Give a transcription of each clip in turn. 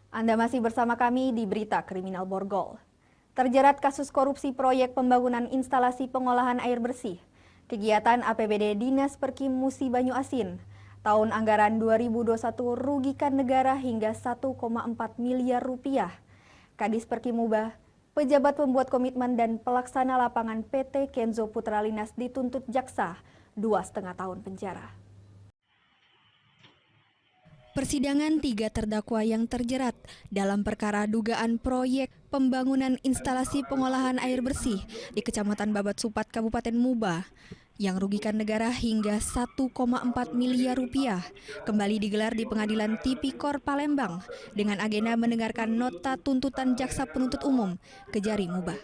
Anda masih bersama kami di Berita Kriminal Borgol. Terjerat kasus korupsi proyek pembangunan instalasi pengolahan air bersih, kegiatan APBD Dinas Perkim Musi Banyu Asin, tahun anggaran 2021 rugikan negara hingga 1,4 miliar rupiah. Kadis Perkim Mubah, pejabat pembuat komitmen dan pelaksana lapangan PT Kenzo Putra Linas dituntut jaksa 2,5 tahun penjara. Persidangan 3 terdakwa yang terjerat dalam perkara dugaan proyek pembangunan instalasi pengolahan air bersih di Kecamatan Babat Supat, Kabupaten Mubah yang rugikan negara hingga 1,4 miliar rupiah kembali digelar di Pengadilan Tipikor Palembang dengan agenda mendengarkan nota tuntutan jaksa penuntut umum Kejari Mubah.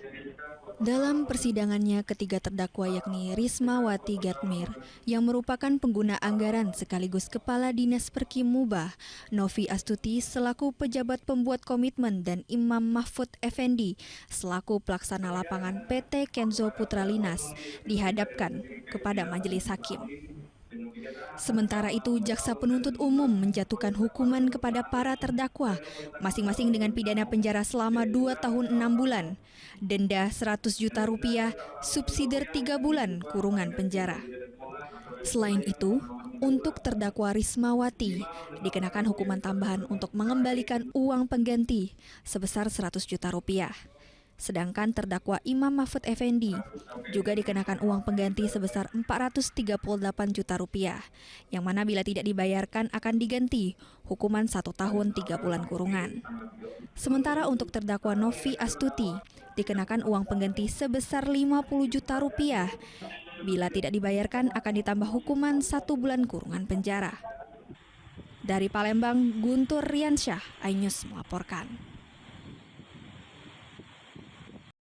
Dalam persidangannya, ketiga terdakwa yakni Rismawati Gatmir yang merupakan pengguna anggaran sekaligus Kepala Dinas Perkim Mubah, Novi Astuti selaku pejabat pembuat komitmen dan Imam Mahfud Effendi selaku pelaksana lapangan PT Kenzo Putra Linas dihadapkan kepada majelis hakim. Sementara itu, jaksa penuntut umum menjatuhkan hukuman kepada para terdakwa, masing-masing dengan pidana penjara selama 2 tahun 6 bulan, denda 100 juta rupiah, subsidi 3 bulan kurungan penjara. Selain itu, untuk terdakwa Rismawati dikenakan hukuman tambahan untuk mengembalikan uang pengganti sebesar 100 juta rupiah. Sedangkan terdakwa Imam Mahfud Effendi juga dikenakan uang pengganti sebesar 438 juta rupiah, yang mana bila tidak dibayarkan akan diganti hukuman 1 tahun 3 bulan kurungan. Sementara untuk terdakwa Novi Astuti dikenakan uang pengganti sebesar 50 juta rupiah, bila tidak dibayarkan akan ditambah hukuman 1 bulan kurungan penjara. Dari Palembang, Guntur Riansyah, iNews melaporkan.